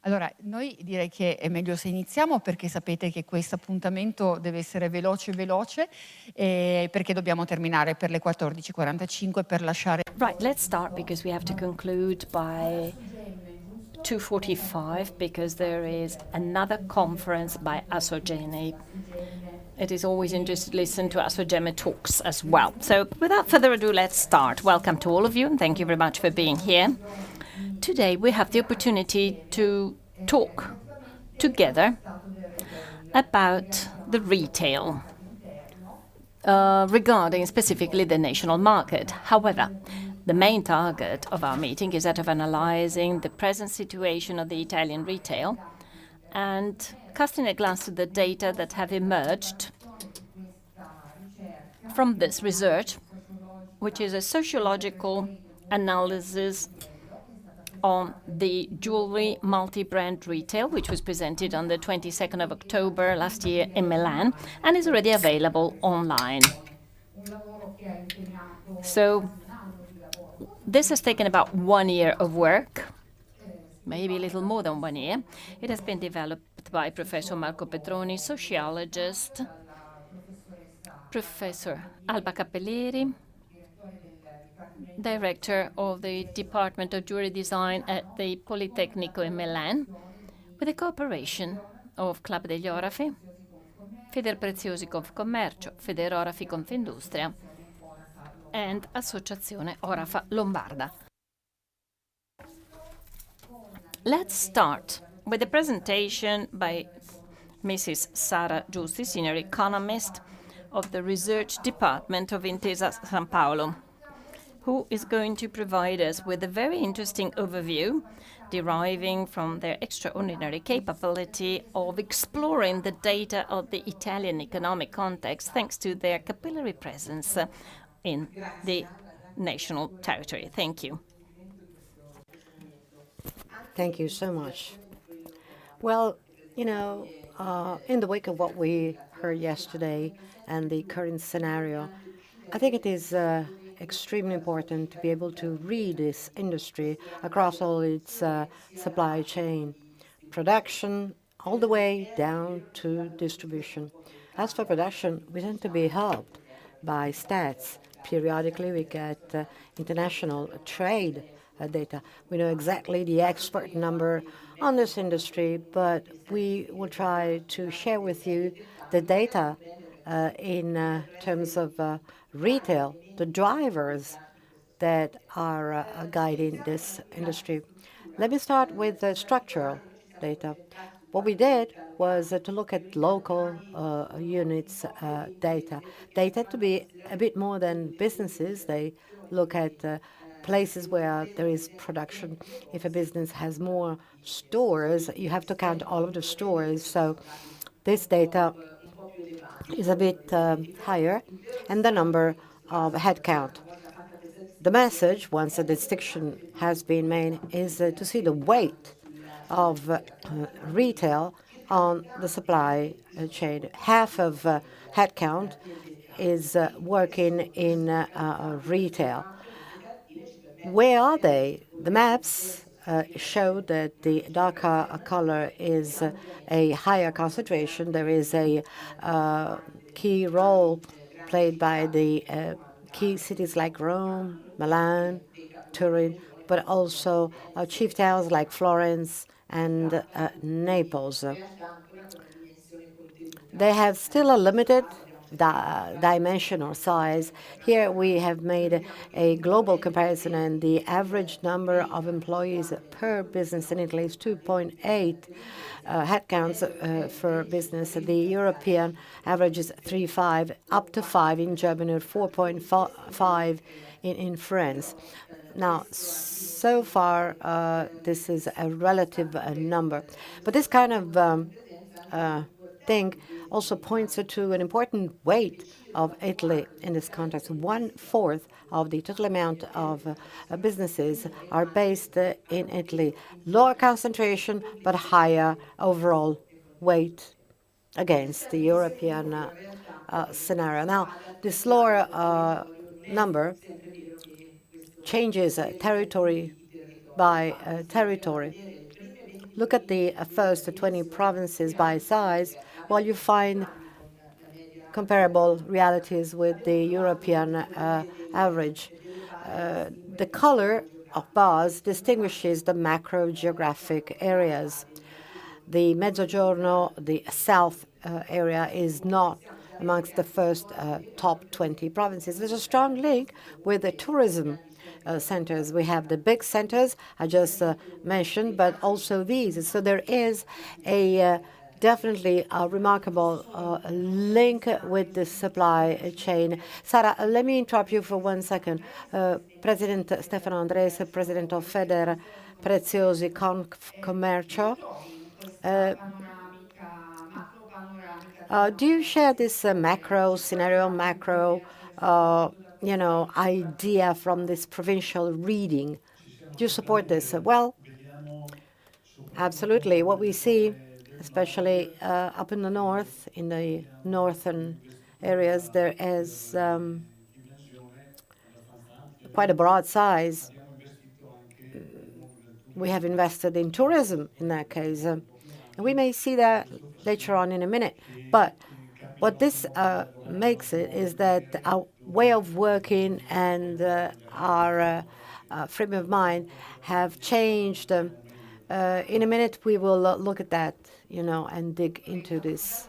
Allora, noi direi che è meglio se iniziamo, perché sapete che questo appuntamento deve essere veloce, perché dobbiamo terminare per le 14:45 per lasciare... Right, let's start because we have to conclude by 2:45 because there is another conference by Asogene. It is always interesting to listen to Asogeme talks as well. So without further ado, let's start. Welcome to all of you and thank you very much for being here. Today we have the opportunity to talk together about the retail regarding specifically the national market. However, the main target of our meeting is that of analyzing the present situation of the Italian retail and casting a glance to the data that have emerged from this research, which is a sociological analysis on the jewelry multi-brand retail, which was presented on the 22nd of October last year in Milan and is already available online. So this has taken about 1 year of work, maybe a little more than 1 year. It has been developed by Professor Marco Petroni, sociologist, Professor Alba Cappelleri, Director of the Department of Jewelry Design at the Politecnico in Milan, with the cooperation of Club Degli Orafi, Federpreziosi Confcommercio, Federorafi Confindustria, and Associazione Orafa Lombarda. Let's start with a presentation by Mrs. Sara Giusti, Senior Economist of the Research Department of Intesa Sanpaolo, who is going to provide us with a very interesting overview deriving from their extraordinary capability of exploring the data of the Italian economic context thanks to their capillary presence in the national territory. Thank you. Thank you so much. Well, in the wake of what we heard yesterday and the current scenario, I think it is extremely important to be able to read this industry across all its supply chain, production, all the way down to distribution. As for production, we tend to be helped by stats. Periodically, we get international trade data. We know exactly the export number on this industry, but we will try to share with you the data in terms of retail, the drivers that are guiding this industry. Let me start with the structural data. What we did was to look at local units data. They tend to be a bit more than businesses. They look at places where there is production. If a business has more stores, you have to count all of the stores. So this data is a bit higher, and the number of headcount. The message, once a distinction has been made, is to see the weight of retail on the supply chain. Half of headcount is working in retail. Where are they? The maps show that the darker color is a higher concentration. There is a key role played by the key cities like Rome, Milan, Turin, but also chief towns like Florence and Naples. They have still a limited dimension or size. Here we have made a global comparison, and the average number of employees per business in Italy is 2.8 headcounts for business. The European average is 3.5, up to 5 in Germany, 4.5 in France. Now, so far, this is a relative number. But this kind of thing also points to an important weight of Italy in this context. 1/4 of the total amount of businesses are based in Italy. Lower concentration, but higher overall weight against the European scenario. Now, this lower number changes territory by territory. look at the first 20 provinces by size, well, you find comparable realities with the European average. The color of bars distinguishes the macro geographic areas. The Mezzogiorno, the south area, is not amongst the first top 20 provinces. There's a strong link with the tourism centers. We have the big centers I just mentioned, but also these. So there is a definitely a remarkable link with the supply chain. Sara, let me interrupt you for 1 second. President Stefano Andreis, President of Federpreziosi Confcommercio. Do you share this macro scenario, idea from this provincial reading? Do you support this? Well, absolutely. What we see, especially up in the north, in the northern areas, there is quite a broad size. We have invested in tourism in that case. And we may see that later on in a minute. But what this makes it is that our way of working and our frame of mind have changed. In a minute, we will look at that, and dig into this.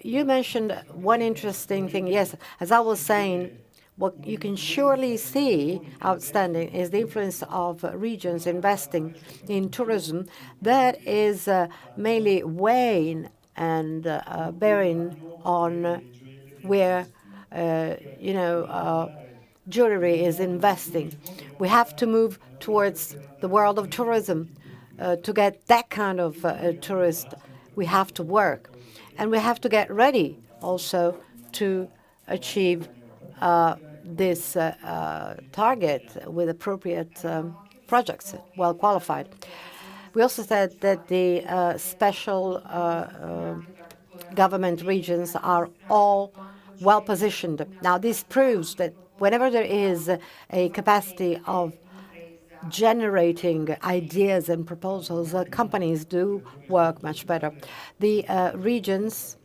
You mentioned one interesting thing. Yes, as I was saying, what you can surely see outstanding is the influence of regions investing in tourism that is mainly weighing and bearing on where, jewelry is investing. We have to move towards the world of tourism. To get that kind of tourist, we have to work. And we have to get ready also to achieve this target with appropriate projects, well qualified. We also said that the special government regions are all well positioned. Now, this proves that whenever there is a capacity of generating ideas and proposals, companies do work much better. The regions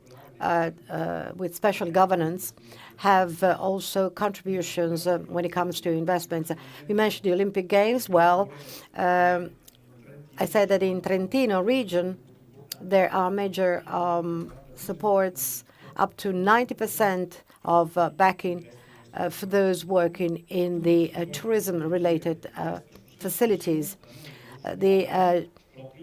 with special governance have also contributions when it comes to investments. We mentioned the Olympic Games. Well, I said that in Trentino region, there are major supports, up to 90% of backing for those working in the tourism-related facilities. The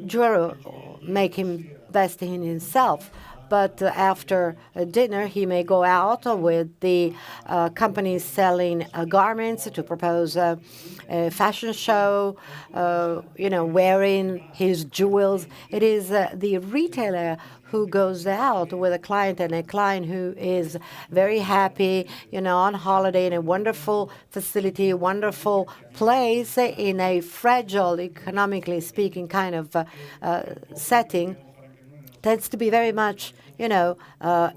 juror make him invest in himself, but after dinner he may go out with the companies selling garments to propose a fashion show, wearing his jewels. It is the retailer who goes out with a client, and a client who is very happy, on holiday in a wonderful facility, wonderful place, in a fragile, economically speaking, kind of setting, tends to be very much,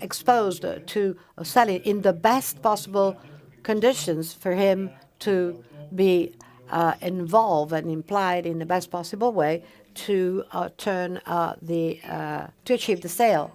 exposed to selling in the best possible conditions for him to be involved and implied in the best possible way to to achieve the sale.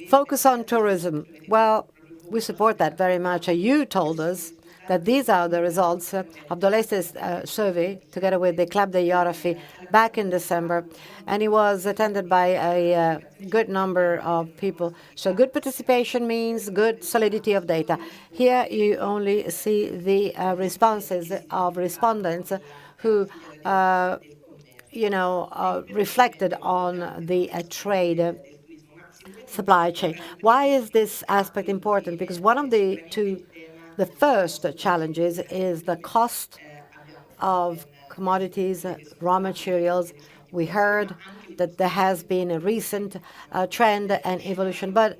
Focus on tourism. Well, we support that very much. You told us that these are the results of the latest survey, together with the Club Degli Orafi, back in December, and it was attended by a good number of people. So good participation means good solidity of data. Here you only see the responses of respondents who, reflected on the trade supply chain. Why is this aspect important? Because one of the first challenges is the cost of commodities, raw materials. We heard that there has been a recent trend and evolution, but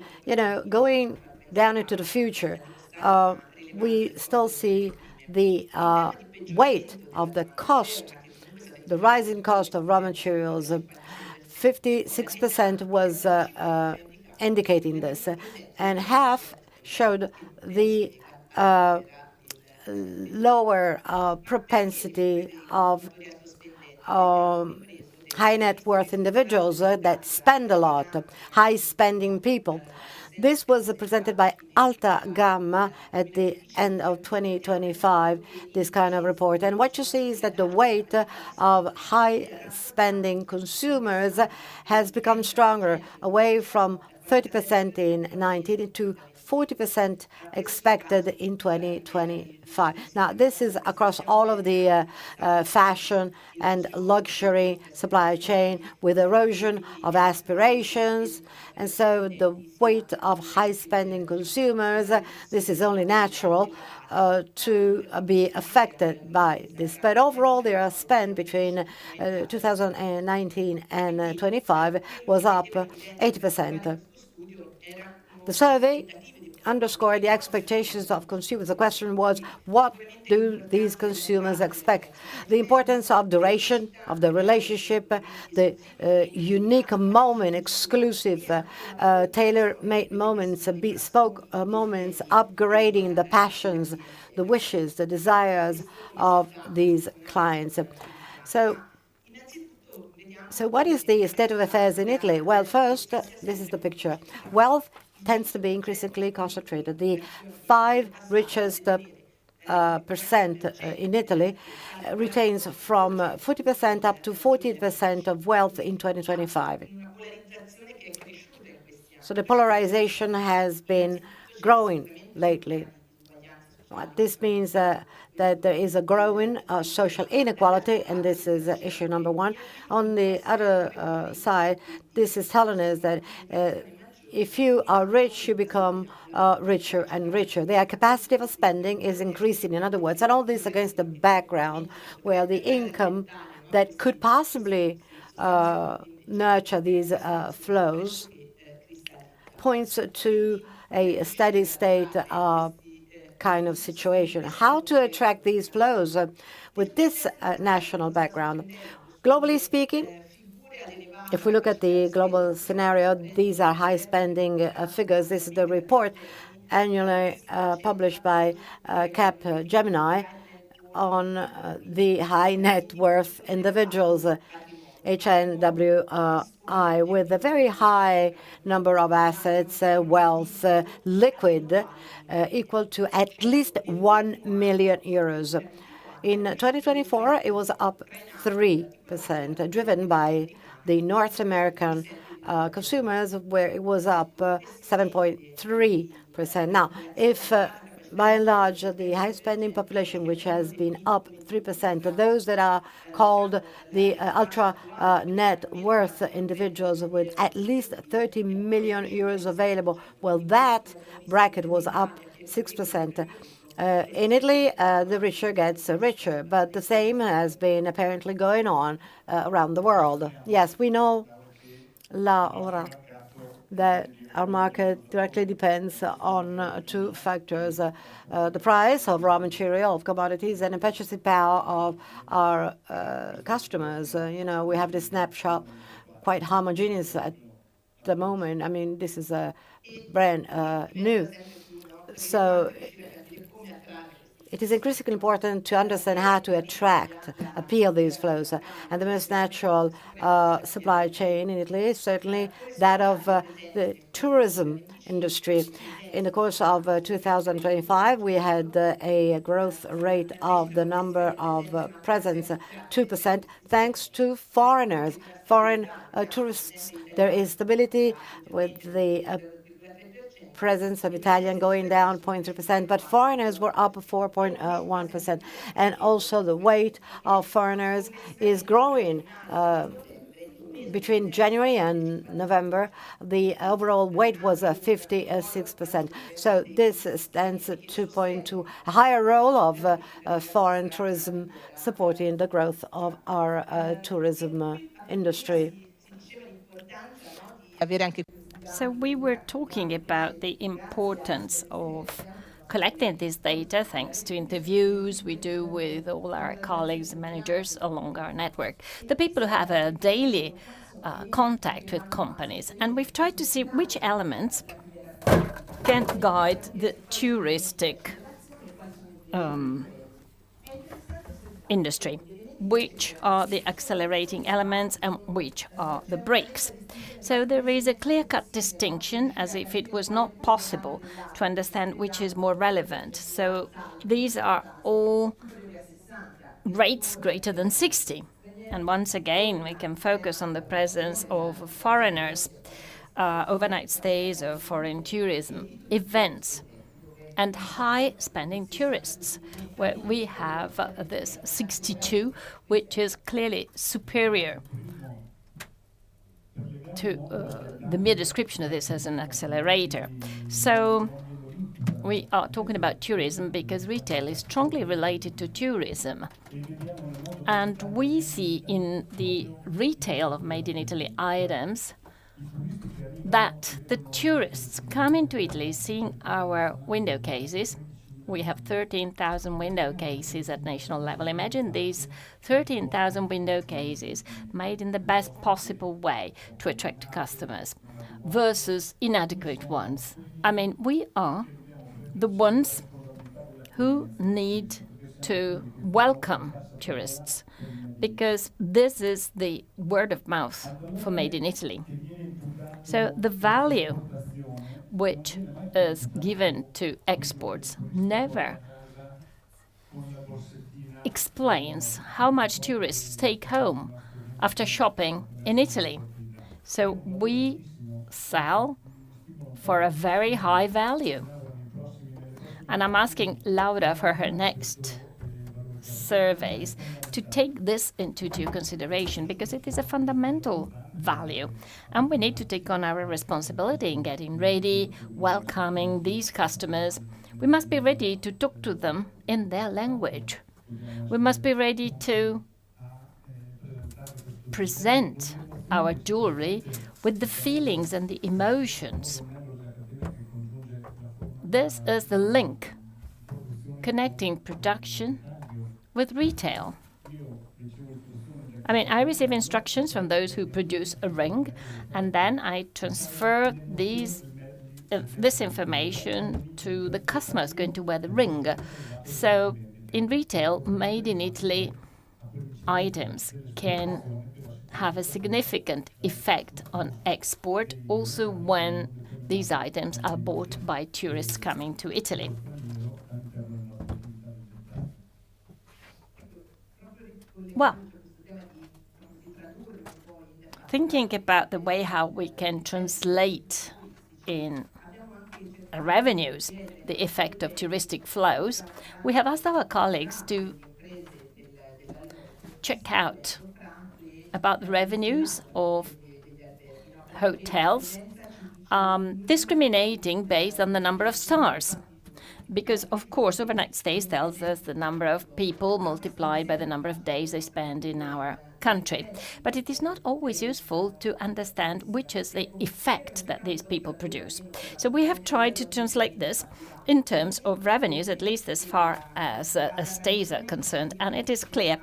going down into the future, we still see the weight of the cost, the rising cost of raw materials. 56% was indicating this, and half showed the lower propensity of high net worth individuals that spend a lot, high spending people. This was presented by Alta Gamma at the end of 2025, this kind of report. And what you see is that the weight of high spending consumers has become stronger, away from 30% in 19 to 40% expected in 2025. Now, this is across all of the fashion and luxury supply chain, with erosion of aspirations. And so the weight of high-spending consumers, this is only natural to be affected by this. But overall, their spend between 2019 and 25 was up 80%. The survey underscored the expectations of consumers. The question was, what do these consumers expect? The importance of duration of the relationship, the unique moment, exclusive, tailor-made moments, bespoke moments, upgrading the passions, the wishes, the desires of these clients. So what is the state of affairs in Italy? Well, first, this is the picture. Wealth tends to be increasingly concentrated. The 5 richest percent in Italy retains from 40% up to 40% of wealth in 2025. So the polarization has been growing lately. This means that there is a growing social inequality, and this is issue number 1. On the other side, this is telling us that if you are rich, you become richer and richer. Their capacity for spending is increasing, in other words, and all this against the background where the income that could possibly nurture these flows points to a steady state kind of situation. How to attract these flows with this national background? Globally speaking, if we look at the global scenario, these are high-spending figures. This is the report annually published by Capgemini on the high net worth individuals, HNWI, with a very high number of assets, wealth, liquid, equal to at least 1 million euros. In 2024, it was up 3%, driven by the North American consumers, where it was up 7.3%. Now, if by and large the high-spending population, which has been up 3%, those that are called the ultra net worth individuals with at least 30 million euros available, well, that bracket was up 6%. In Italy, the richer gets richer, but the same has been apparently going on around the world. Yes, we know, Laura, that our market directly depends on 2 factors, the price of raw material, of commodities, and the purchasing power of our customers. We have this snapshot, quite homogeneous at the moment. I mean, this is brand new. So it is increasingly important to understand how to appeal these flows. And the most natural supply chain in Italy is certainly that of the tourism industry. In the course of 2025, we had a growth rate of the number of presents, 2%, thanks to foreigners, foreign tourists. There is stability with the presence of Italian going down 0.3%, but foreigners were up 4.1%. And also the weight of foreigners is growing. Between January and November, the overall weight was 56%. So this stands to point to a higher role of foreign tourism supporting the growth of our tourism industry. So we were talking about the importance of collecting this data thanks to interviews we do with all our colleagues and managers along our network, the people who have a daily contact with companies. And we've tried to see which elements can guide the touristic industry. Which are the accelerating elements and which are the brakes? So there is a clear-cut distinction, as if it was not possible to understand which is more relevant. So these are all rates greater than 60. And once again, we can focus on the presence of foreigners, overnight stays or foreign tourism, events, and high-spending tourists, where we have this 62, which is clearly superior to the mere description of this as an accelerator. So we are talking about tourism because retail is strongly related to tourism. And we see in the retail of made in Italy items that the tourists come into Italy seeing our window cases. We have 13,000 window cases at national level. Imagine these 13,000 window cases made in the best possible way to attract customers versus inadequate ones. I mean, we are the ones who need to welcome tourists because this is the word of mouth for Made in Italy. So the value which is given to exports never explains how much tourists take home after shopping in Italy. So we sell for a very high value. And I'm asking Laura for her next surveys to take this into due consideration because it is a fundamental value. And we need to take on our responsibility in getting ready, welcoming these customers. We must be ready to talk to them in their language. We must be ready to present our jewelry with the feelings and the emotions. This is the link connecting production with retail. I mean, I receive instructions from those who produce a ring, and then I transfer this information to the customers going to wear the ring. So in retail, made in Italy items can have a significant effect on export, also when these items are bought by tourists coming to Italy. Well, thinking about the way how we can translate in revenues the effect of touristic flows, we have asked our colleagues to check out about the revenues of hotels, discriminating based on the number of stars. Because, of course, overnight stays tells us the number of people multiplied by the number of days they spend in our country. But it is not always useful to understand which is the effect that these people produce. So we have tried to translate this in terms of revenues, at least as far as stays are concerned. And it is clear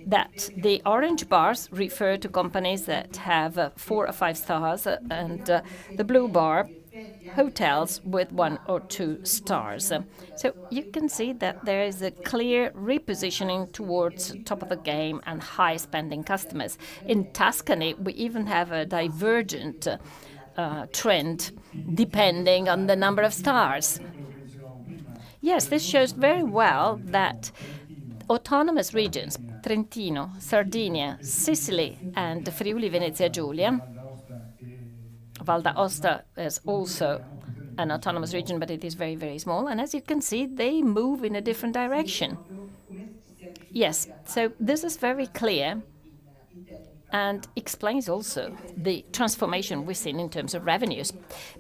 that the orange bars refer to companies that have 4 or 5 stars, and the blue bar hotels with 1 or 2 stars. So you can see that there is a clear repositioning towards top of the game and high spending customers. In Tuscany, we even have a divergent trend depending on the number of stars. Yes, this shows very well that autonomous regions, Trentino, Sardinia, Sicily, and Friuli Venezia Giulia, Val d'Aosta is also an autonomous region, but it is very, very small. And as you can see, they move in a different direction. Yes, so this is very clear and explains also the transformation we've seen in terms of revenues.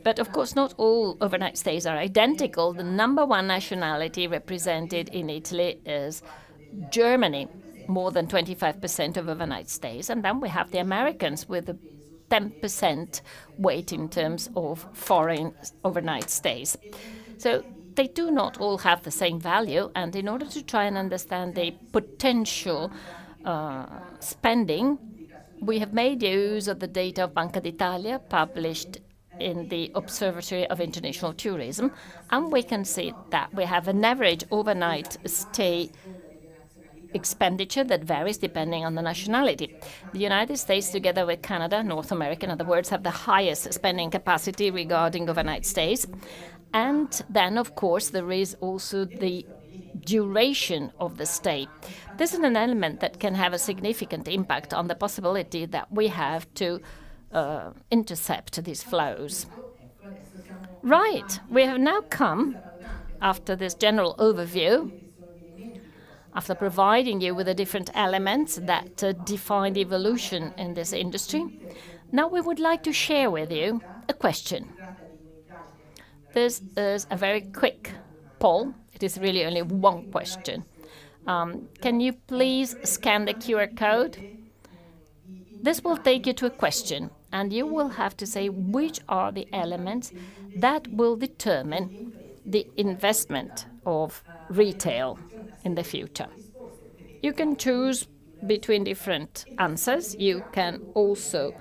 But of course, not all overnight stays are identical. The number one nationality represented in Italy is Germany, more than 25% of overnight stays. And then we have the Americans with a 10% weight in terms of foreign overnight stays. So they do not all have the same value, and in order to try and understand the potential spending, we have made use of the data of Banca d'Italia, published in the Observatory of International Tourism, and we can see that we have an average overnight stay expenditure that varies depending on the nationality. The United States, together with Canada, North America, in other words, have the highest spending capacity regarding overnight stays. And then, of course, there is also the duration of the stay. This is an element that can have a significant impact on the possibility that we have to intercept these flows. Right, we have now come, after this general overview, after providing you with the different elements that define the evolution in this industry, now we would like to share with you a question. This is a very quick poll. It is really only one question. Can you please scan the QR code? This will take you to a question, and you will have to say which are the elements that will determine the investment of retail in the future. You can choose between different answers. You can also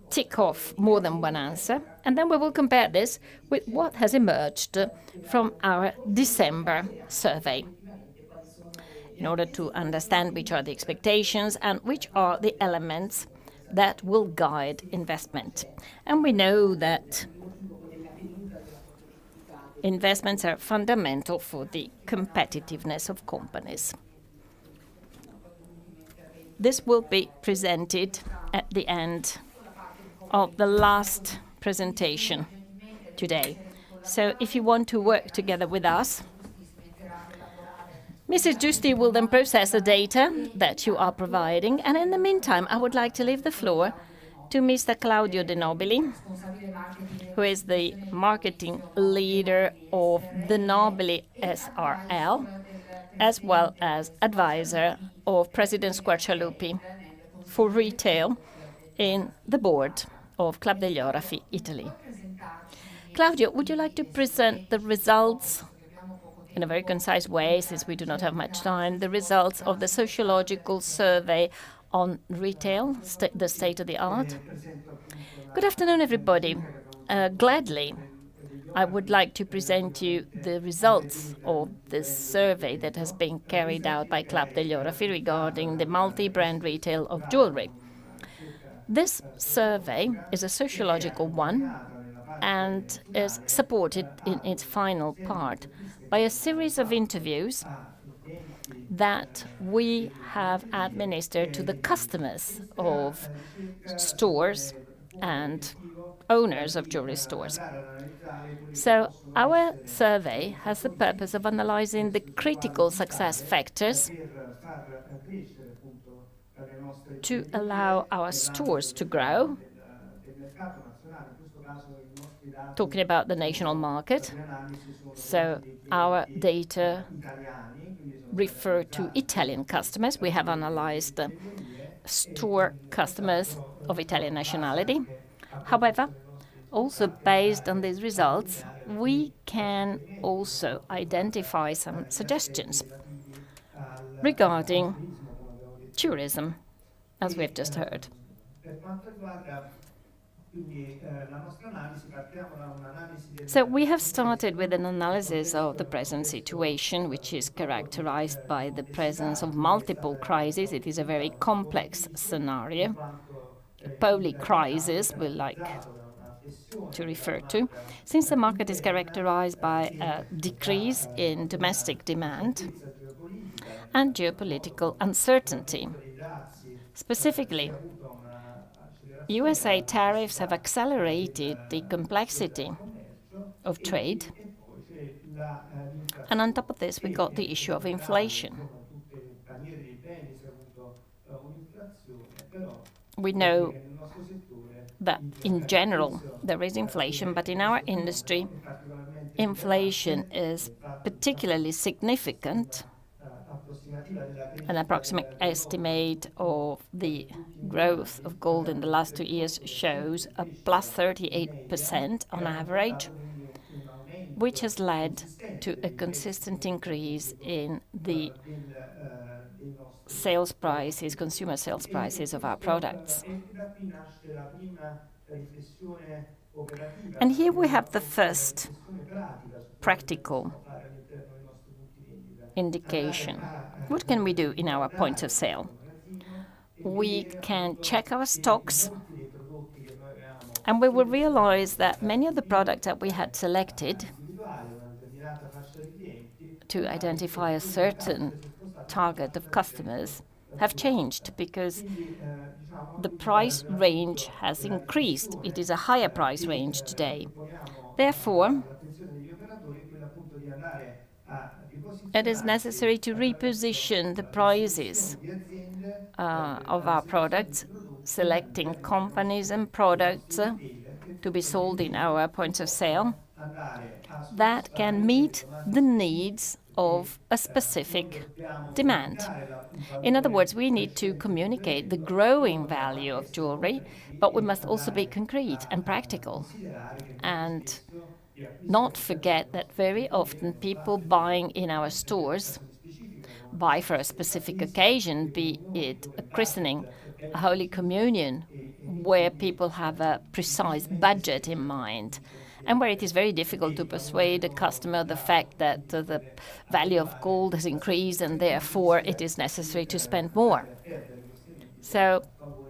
tick off more than one answer, and then we will compare this with what has emerged from our December survey in order to understand which are the expectations and which are the elements that will guide investment. And we know that investments are fundamental for the competitiveness of companies. This will be presented at the end of the last presentation today. So if you want to work together with us, Mrs. Giusti will then process the data that you are providing, and in the meantime, I would like to leave the floor to Mr. Claudio de Nobili, who is the marketing leader of the Nobili SRL, as well as advisor of President Squarcialupi for retail in the board of Club Degli Orafi, Italy. Claudio, would you like to present the results in a very concise way, since we do not have much time, the results of the sociological survey on retail, the state of the art? Good afternoon, everybody. Gladly, I would like to present you the results of this survey that has been carried out by Club Degli Orafi regarding the multi-brand retail of jewelry. This survey is a sociological one and is supported in its final part by a series of interviews that we have administered to the customers of stores and owners of jewelry stores. So our survey has the purpose of analyzing the critical success factors to allow our stores to grow, talking about the national market. So our data refer to Italian customers. We have analyzed store customers of Italian nationality. However, also based on these results, we can also identify some suggestions regarding tourism, as we've just heard. So we have started with an analysis of the present situation, which is characterized by the presence of multiple crises. It is a very complex scenario, a polycrisis we like to refer to, since the market is characterized by a decrease in domestic demand and geopolitical uncertainty. Specifically, USA tariffs have accelerated the complexity of trade, and on top of this, we got the issue of inflation. We know that in general there is inflation, but in our industry, inflation is particularly significant. An approximate estimate of the growth of gold in the last 2 years shows a plus 38% on average, which has led to a consistent increase in the sales prices, consumer sales prices of our products. And here we have the first practical indication. What can we do in our point of sale? We can check our stocks, and we will realize that many of the products that we had selected to identify a certain target of customers have changed because the price range has increased. It is a higher price range today. Therefore, it is necessary to reposition the prices of our products, selecting companies and products to be sold in our points of sale that can meet the needs of a specific demand. In other words, we need to communicate the growing value of jewelry, but we must also be concrete and practical and not forget that very often people buying in our stores buy for a specific occasion, be it a christening, a Holy Communion, where people have a precise budget in mind, and where it is very difficult to persuade a customer the fact that the value of gold has increased and therefore it is necessary to spend more. So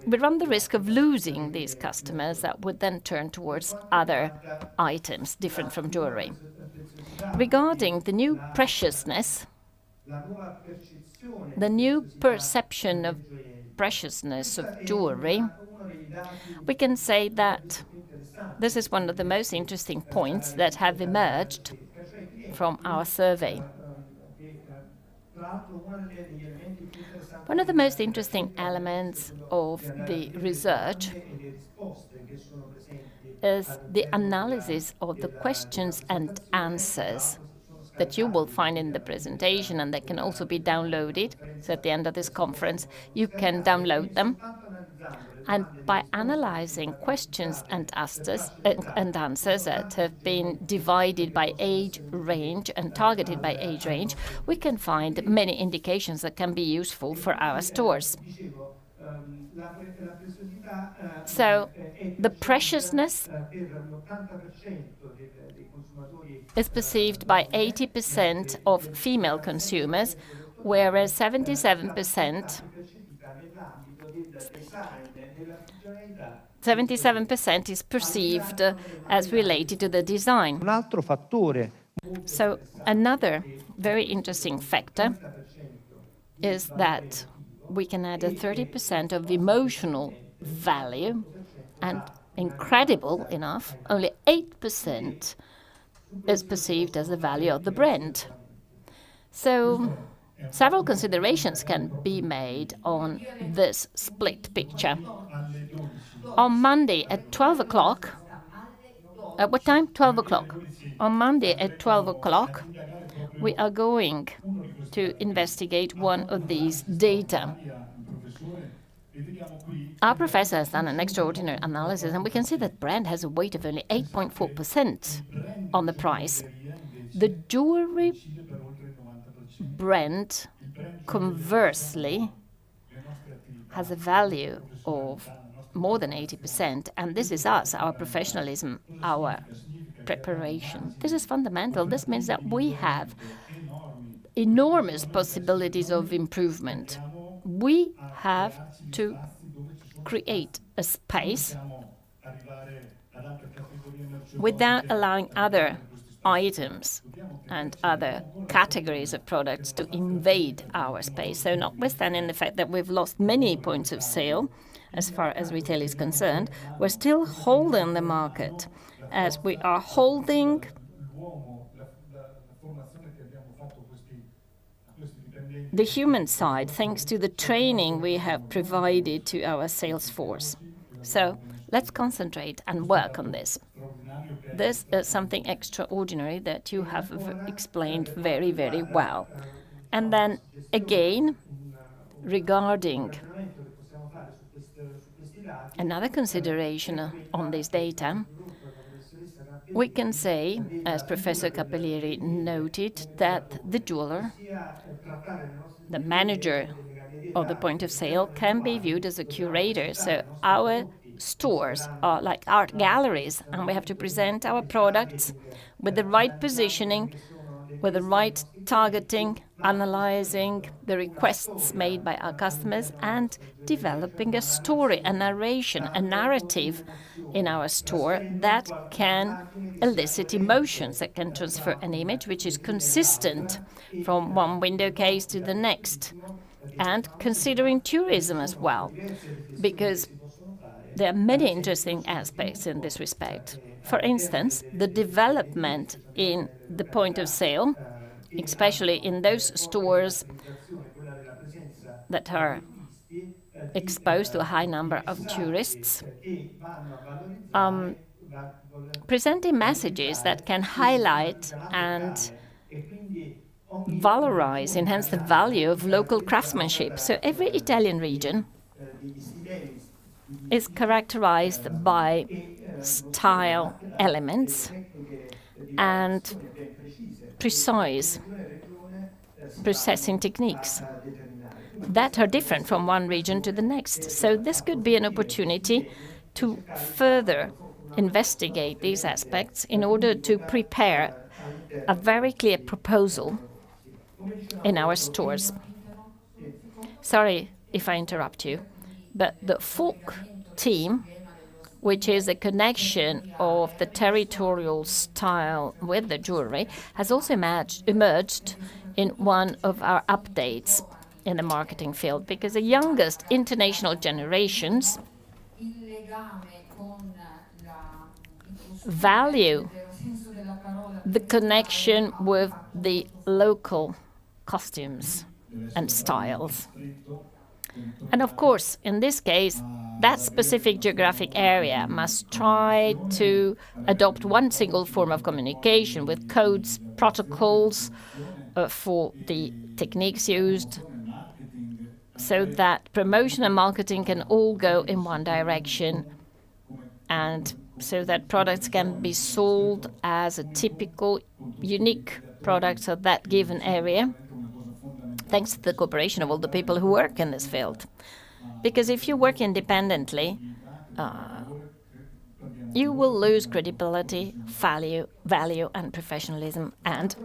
we run the risk of losing these customers that would then turn towards other items different from jewelry. Regarding the new preciousness, the new perception of preciousness of jewelry, we can say that this is one of the most interesting points that have emerged from our survey. One of the most interesting elements of the research is the analysis of the questions and answers that you will find in the presentation and that can also be downloaded. So at the end of this conference, you can download them. And by analyzing questions and answers that have been divided by age range and targeted by age range, we can find many indications that can be useful for our stores. So the preciousness is perceived by 80% of female consumers, whereas 77% is perceived as related to the design. So another very interesting factor is that we can add a 30% of emotional value, and incredible enough, only 8% is perceived as the value of the brand. So several considerations can be made on this split picture. On Monday at 12 o'clock, at what time? 12 o'clock. On Monday at 12 o'clock, we are going to investigate one of these data. Our professor has done an extraordinary analysis, and we can see that brand has a weight of only 8.4% on the price. The jewelry brand, conversely, has a value of more than 80%, and this is us, our professionalism, our preparation. This is fundamental. This means that we have enormous possibilities of improvement. We have to create a space without allowing other items and other categories of products to invade our space. So notwithstanding the fact that we've lost many points of sale, as far as retail is concerned, we're still holding the market, as we are holding the human side thanks to the training we have provided to our sales force. So let's concentrate and work on this. This is something extraordinary that you have explained very, very well. And then again, regarding another consideration on this data, we can say, as Professor Capellieri noted, that the jeweler, the manager of the point of sale, can be viewed as a curator. So our stores are like art galleries, and we have to present our products with the right positioning, with the right targeting, analyzing the requests made by our customers, and developing a story, a narration, a narrative in our store that can elicit emotions, that can transfer an image which is consistent from one window case to the next. And considering tourism as well, because there are many interesting aspects in this respect. For instance, the development in the point of sale, especially in those stores that are exposed to a high number of tourists, presenting messages that can highlight and valorize, enhance the value of local craftsmanship. So every Italian region is characterized by style elements and precise processing techniques that are different from one region to the next. So this could be an opportunity to further investigate these aspects in order to prepare a very clear proposal in our stores. Sorry if I interrupt you, but the folk team, which is a connection of the territorial style with the jewelry, has also emerged in one of our updates in the marketing field, because the youngest international generations value the connection with the local costumes and styles. And of course, in this case, that specific geographic area must try to adopt one single form of communication with codes, protocols for the techniques used, so that promotion and marketing can all go in one direction, and so that products can be sold as a typical, unique product of that given area, thanks to the cooperation of all the people who work in this field. Because if you work independently, you will lose credibility, value and professionalism and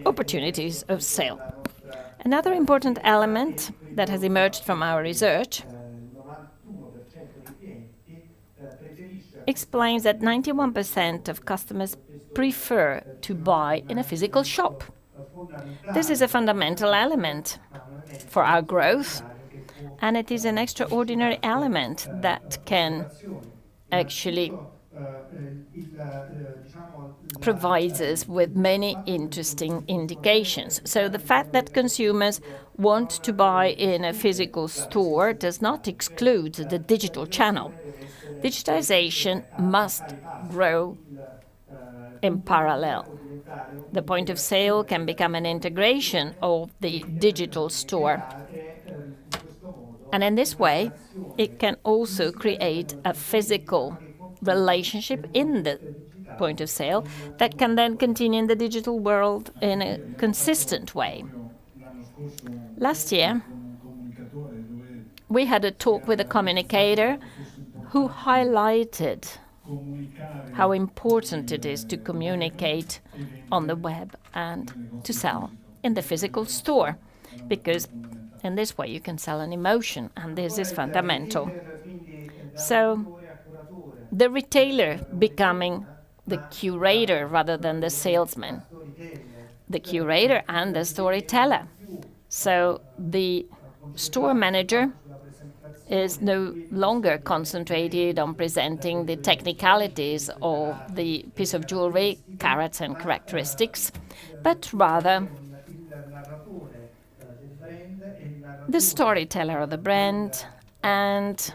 opportunities of sale. Another important element that has emerged from our research explains that 91% of customers prefer to buy in a physical shop. This is a fundamental element for our growth, and it is an extraordinary element that can actually provide us with many interesting indications. So the fact that consumers want to buy in a physical store does not exclude the digital channel. Digitization must grow in parallel. The point of sale can become an integration of the digital store. And in this way, it can also create a physical relationship in the point of sale that can then continue in the digital world in a consistent way. Last year, we had a talk with a communicator who highlighted how important it is to communicate on the web and to sell in the physical store, because in this way you can sell an emotion, and this is fundamental. So the retailer becoming the curator rather than the salesman, the curator and the storyteller. So the store manager is no longer concentrated on presenting the technicalities of the piece of jewelry, carats and characteristics, but rather the storyteller of the brand and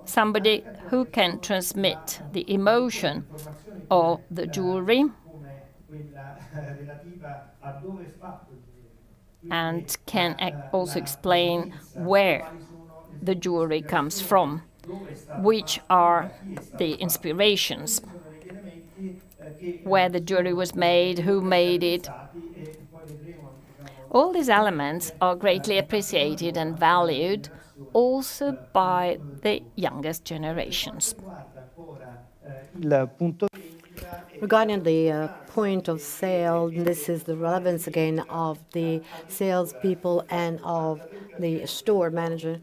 somebody who can transmit the emotion of the jewelry and can also explain where the jewelry comes from, which are the inspirations, where the jewelry was made, who made it, All these elements are greatly appreciated and valued also by the youngest generations. Regarding the point of sale, this is the relevance again of the salespeople and of the store manager.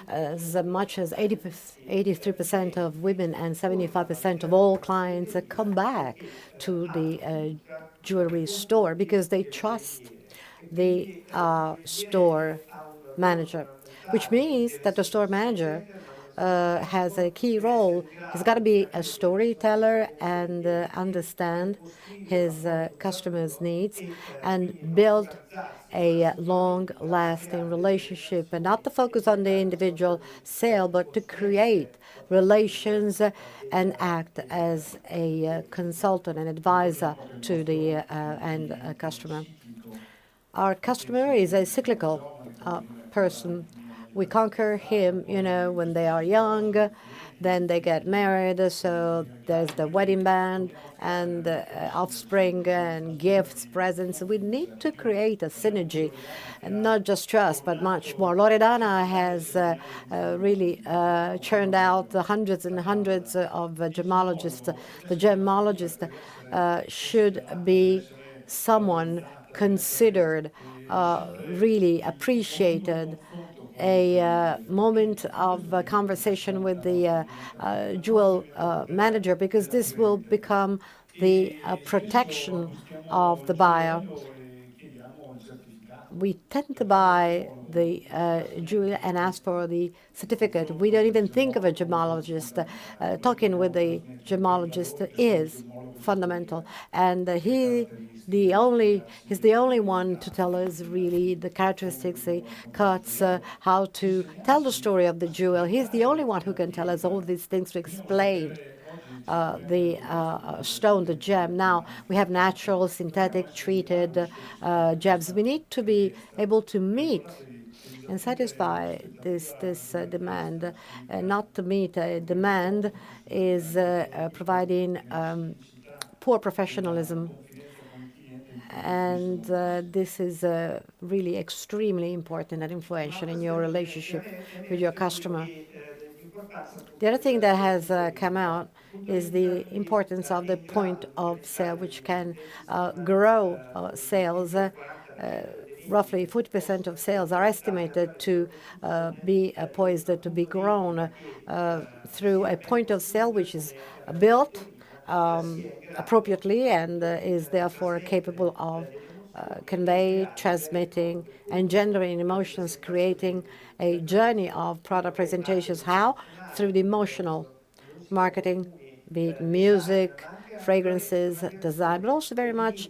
As much as 83% of women and 75% of all clients come back to the jewelry store because they trust the store manager, which means that the store manager has a key role. He's got to be a storyteller and understand his customers' needs and build a long-lasting relationship, and not to focus on the individual sale, but to create relations and act as a consultant and advisor to the end customer. Our customer is a cyclical person. We conquer him, when they are young, then they get married, so there's the wedding band and offspring and gifts, presents. We need to create a synergy, and not just trust, but much more. Loredana has really churned out hundreds and hundreds of gemologists. The gemologist should be someone considered, really appreciated, a moment of conversation with the jewel manager, because this will become the protection of the buyer. We tend to buy the jewelry and ask for the certificate. We don't even think of a gemologist. Talking with the gemologist is fundamental, and he's the only one to tell us really the characteristics, the cuts, how to tell the story of the jewel. He's the only one who can tell us all these things to explain the stone, the gem. Now, we have natural, synthetic, treated gems. We need to be able to meet and satisfy this demand. Not to meet a demand is providing poor professionalism. And this is really extremely important and influential in your relationship with your customer. The other thing that has come out is the importance of the point of sale, which can grow sales. Roughly 40% of sales are estimated to be poised to be grown through a point of sale which is built appropriately and is therefore capable of convey, transmitting, engendering emotions, creating a journey of product presentations. How? Through the emotional marketing, be it music, fragrances, design, but also very much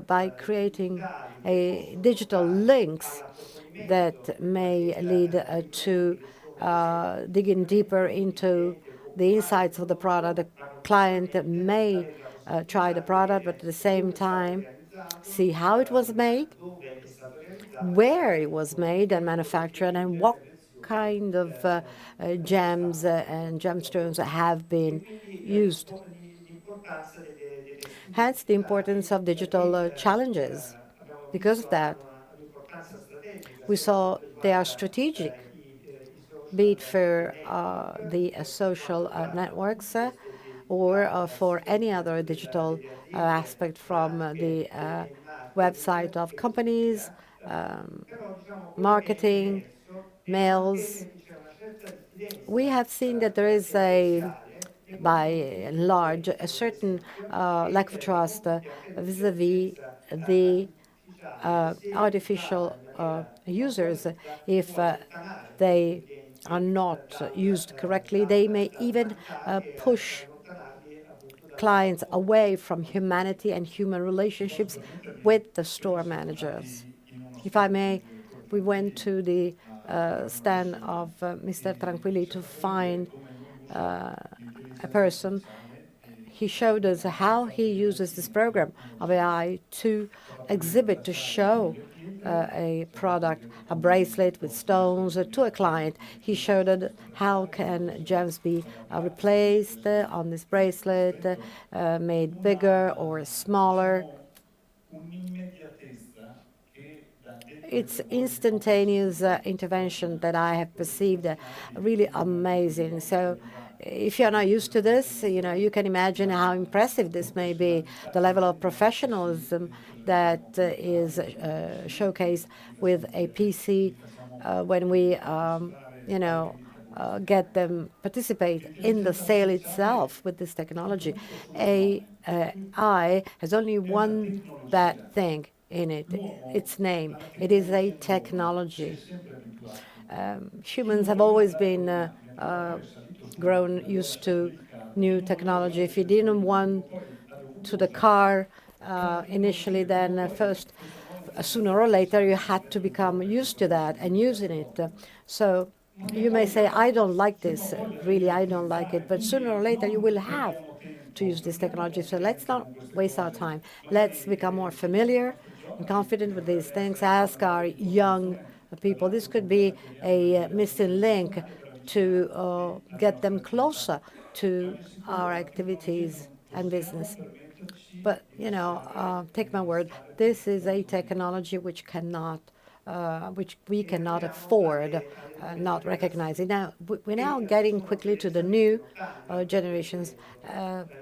by creating a digital links that may lead to digging deeper into the insights of the product. The client may try the product, but at the same time see how it was made, where it was made and manufactured, and what kind of gems and gemstones have been used. Hence the importance of digital challenges. Because of that, we saw they are strategic, be it for the social networks or for any other digital aspect from the website of companies, marketing, mails. We have seen that there is by and large, a certain lack of trust vis-à-vis the artificial users. If they are not used correctly, they may even push clients away from humanity and human relationships with the store managers. If I may, we went to the stand of Mr. Tranquilli to find a person. He showed us how he uses this program of AI to exhibit, to show a product, a bracelet with stones to a client. He showed us how can gems be replaced on this bracelet, made bigger or smaller. It's instantaneous intervention that I have perceived really amazing. So if you're not used to this, you can imagine how impressive this may be, the level of professionalism that is showcased with a PC when we, get them participate in the sale itself with this technology. AI has only one bad thing in it, its name. It is a technology. Humans have always been grown used to new technology. If you didn't want to the car initially, then first, sooner or later, you had to become used to that and using it. So you may say, I don't like this, really, I don't like it, but sooner or later you will have to use this technology. So let's not waste our time. Let's become more familiar and confident with these things. Ask our young people. This could be a missing link to get them closer to our activities and business. But, take my word, this is a technology which we cannot afford not recognizing. Now, we're now getting quickly to the new generations,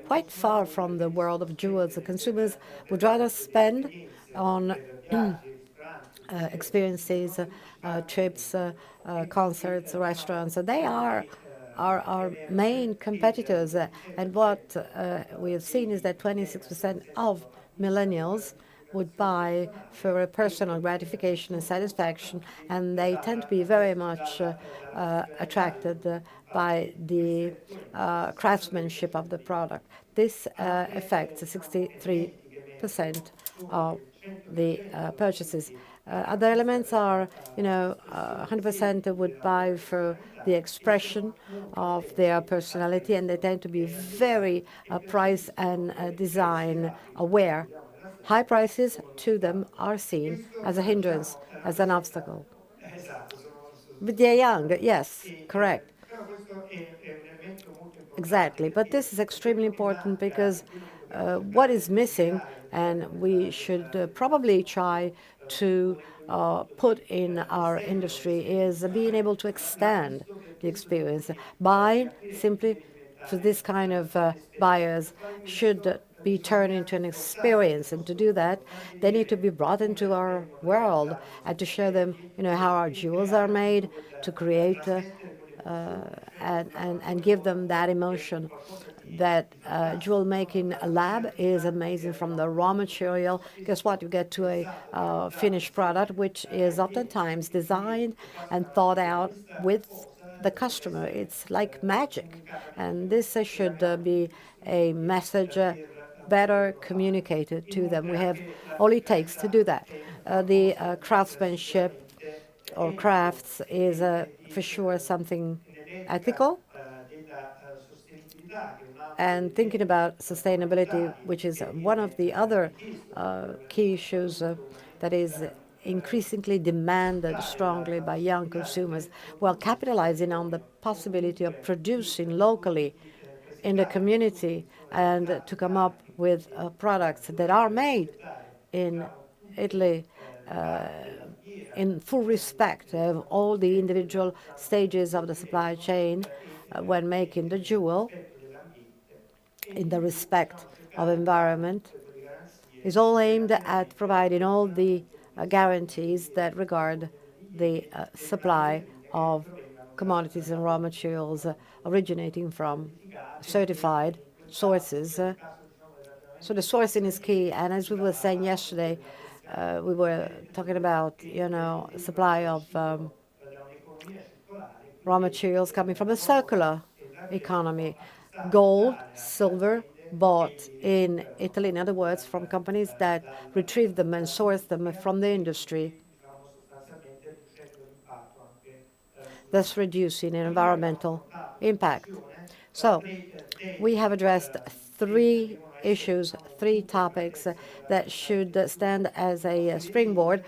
quite far from the world of jewels. The consumers would rather spend on experiences, trips, concerts, restaurants. So they are our main competitors. And what we have seen is that 26% of millennials would buy for a personal gratification and satisfaction, and they tend to be very much attracted by the craftsmanship of the product. This affects 63% of the purchases. Other elements are, 100% would buy for the expression of their personality, and they tend to be very price and design aware. High prices to them are seen as a hindrance, as an obstacle. But they're young, yes, correct. Exactly, but this is extremely important because what is missing, and we should probably try to put in our industry, is being able to extend the experience. Buying simply for this kind of buyers should be turned into an experience, and to do that, they need to be brought into our world and to show them, how our jewels are made, to create and give them that emotion. That jewel making lab is amazing, from the raw material. Guess what? You get to a finished product, which is oftentimes designed and thought out with the customer. It's like magic, and this should be a message better communicated to them. We have all it takes to do that. The craftsmanship or crafts is for sure something ethical. And thinking about sustainability, which is one of the other key issues that is increasingly demanded strongly by young consumers, while capitalizing on the possibility of producing locally in the community and to come up with products that are made in Italy in full respect of all the individual stages of the supply chain when making the jewel, in the respect of environment, is all aimed at providing all the guarantees that regard the supply of commodities and raw materials originating from certified sources. So the sourcing is key. And as we were saying yesterday, we were talking about, supply of raw materials coming from a circular economy. Gold, silver, bought in Italy, in other words, from companies that retrieve them and source them from the industry, thus reducing environmental impact. So we have addressed three issues, three topics that should stand as a springboard,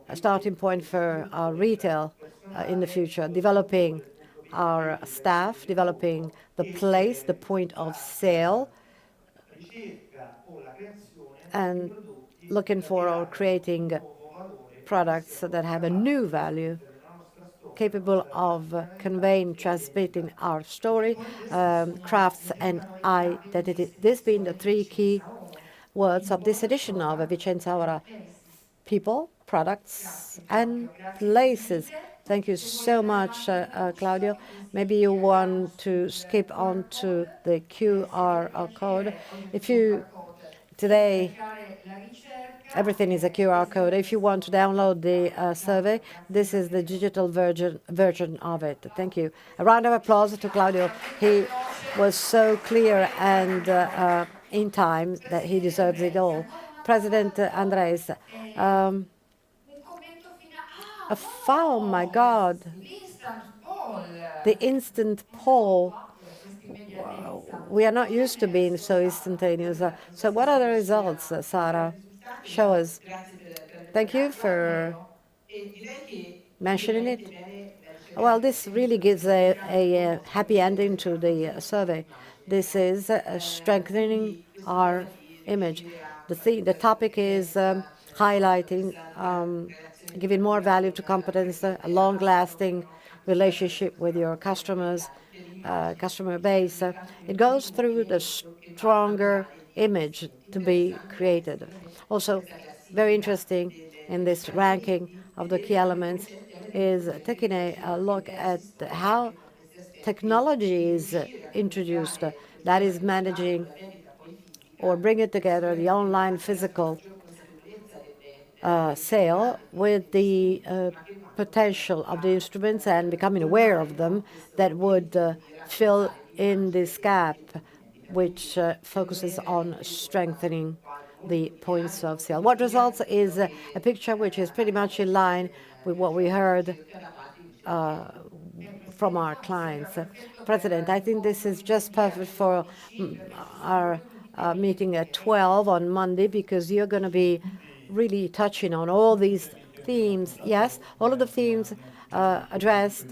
a starting point for our retail in the future: developing our staff, developing the place, the point of sale, and looking for or creating products that have a new value, capable of conveying, transmitting our story, crafts, and identity. These being the three key words of this edition of Vicenza Ora: people, products, and places. Thank you so much, Claudio. Maybe you want to skip on to the QR code. If you today, everything is a QR code. If you want to download the survey, this is the digital version of it. Thank you. A round of applause to Claudio. He was so clear and in time that he deserves it all. President Andreis, oh my God, the instant poll. We are not used to being so instantaneous. So what are the results, Sara? Show us. Thank you for mentioning it. Well, this really gives a happy ending to the survey. This is strengthening our image. The topic is highlighting, giving more value to competence, a long-lasting relationship with your customers, customer base. It goes through the stronger image to be created. Also, very interesting in this ranking of the key elements is taking a look at how technology is introduced, that is managing or bringing together the online physical sale with the potential of the instruments and becoming aware of them that would fill in this gap, which focuses on strengthening the points of sale. What results is a picture which is pretty much in line with what we heard from our clients. President, I think this is just perfect for our meeting at 12 on Monday, because you're going to be really touching on all these themes. Yes, all of the themes addressed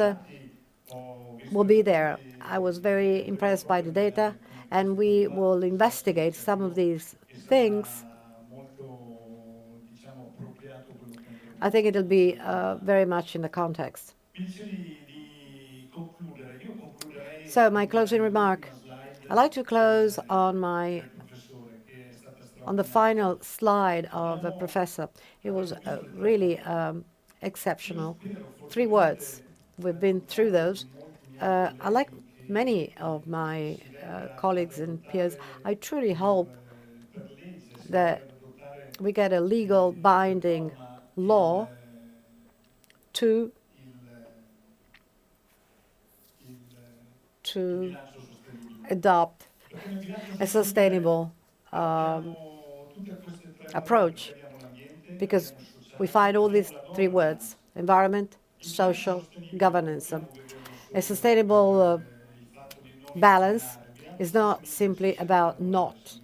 will be there. I was very impressed by the data, and we will investigate some of these things. I think it'll be very much in the context. So my closing remark, I'd like to close on the final slide of a professor. It was really exceptional. 3 words. We've been through those. I like many of my colleagues and peers. I truly hope that we get a legal binding law to adopt a sustainable approach, because we find all these 3 words: environment, social, governance. A sustainable balance is not simply about not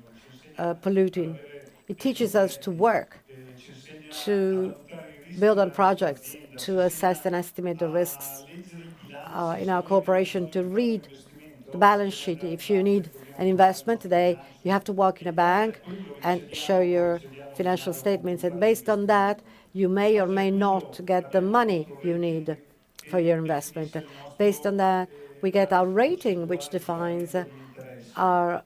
polluting. It teaches us to work, to build on projects, to assess and estimate the risks in our cooperation, to read the balance sheet. If you need an investment today, you have to walk in a bank and show your financial statements, and based on that, you may or may not get the money you need for your investment. Based on that, we get our rating, which defines our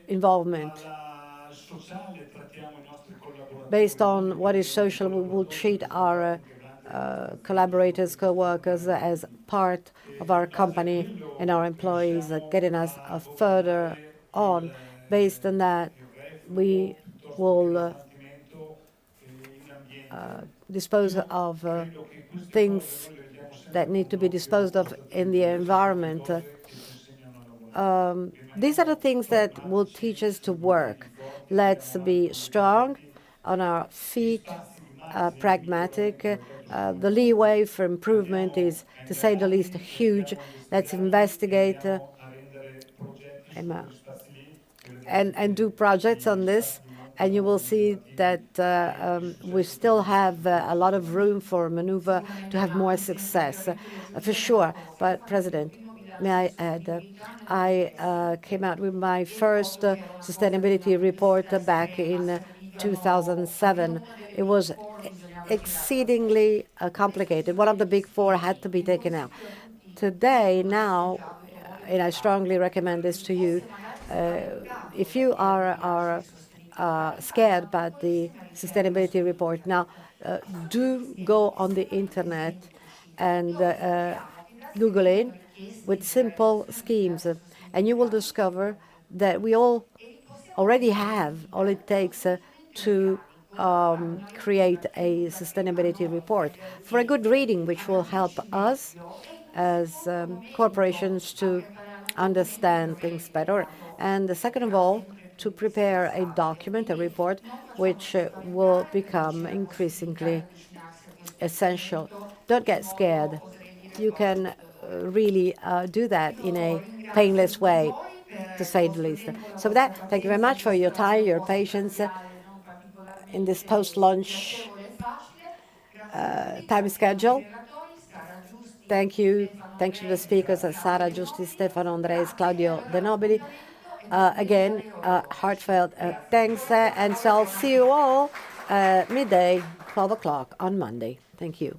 involvement. Based on what is social, we will treat our collaborators, co-workers as part of our company and our employees, getting us further on. Based on that, we will dispose of things that need to be disposed of in the environment. These are the things that will teach us to work. Let's be strong on our feet, pragmatic. The leeway for improvement is, to say the least, huge. Let's investigate and do projects on this, and you will see that we still have a lot of room for maneuver to have more success, for sure. But, President, may I add, I came out with my first sustainability report back in 2007. It was exceedingly complicated. One of the big four had to be taken out. Today, now, and I strongly recommend this to you, if you are scared about the sustainability report, now do go on the internet and Google it with simple schemes, and you will discover that we all already have all it takes to create a sustainability report for a good reading, which will help us as corporations to understand things better. And second of all, to prepare a document, a report, which will become increasingly essential. Don't get scared. You can really do that in a painless way, to say the least. So with that, thank you very much for your time, your patience in this post-lunch time schedule. Thank you. Thanks to the speakers, Sara, Giusti, Stefano, Andreis, Claudio de Nobili. Again, heartfelt thanks, and so I'll see you all midday, 12 o'clock on Monday. Thank you.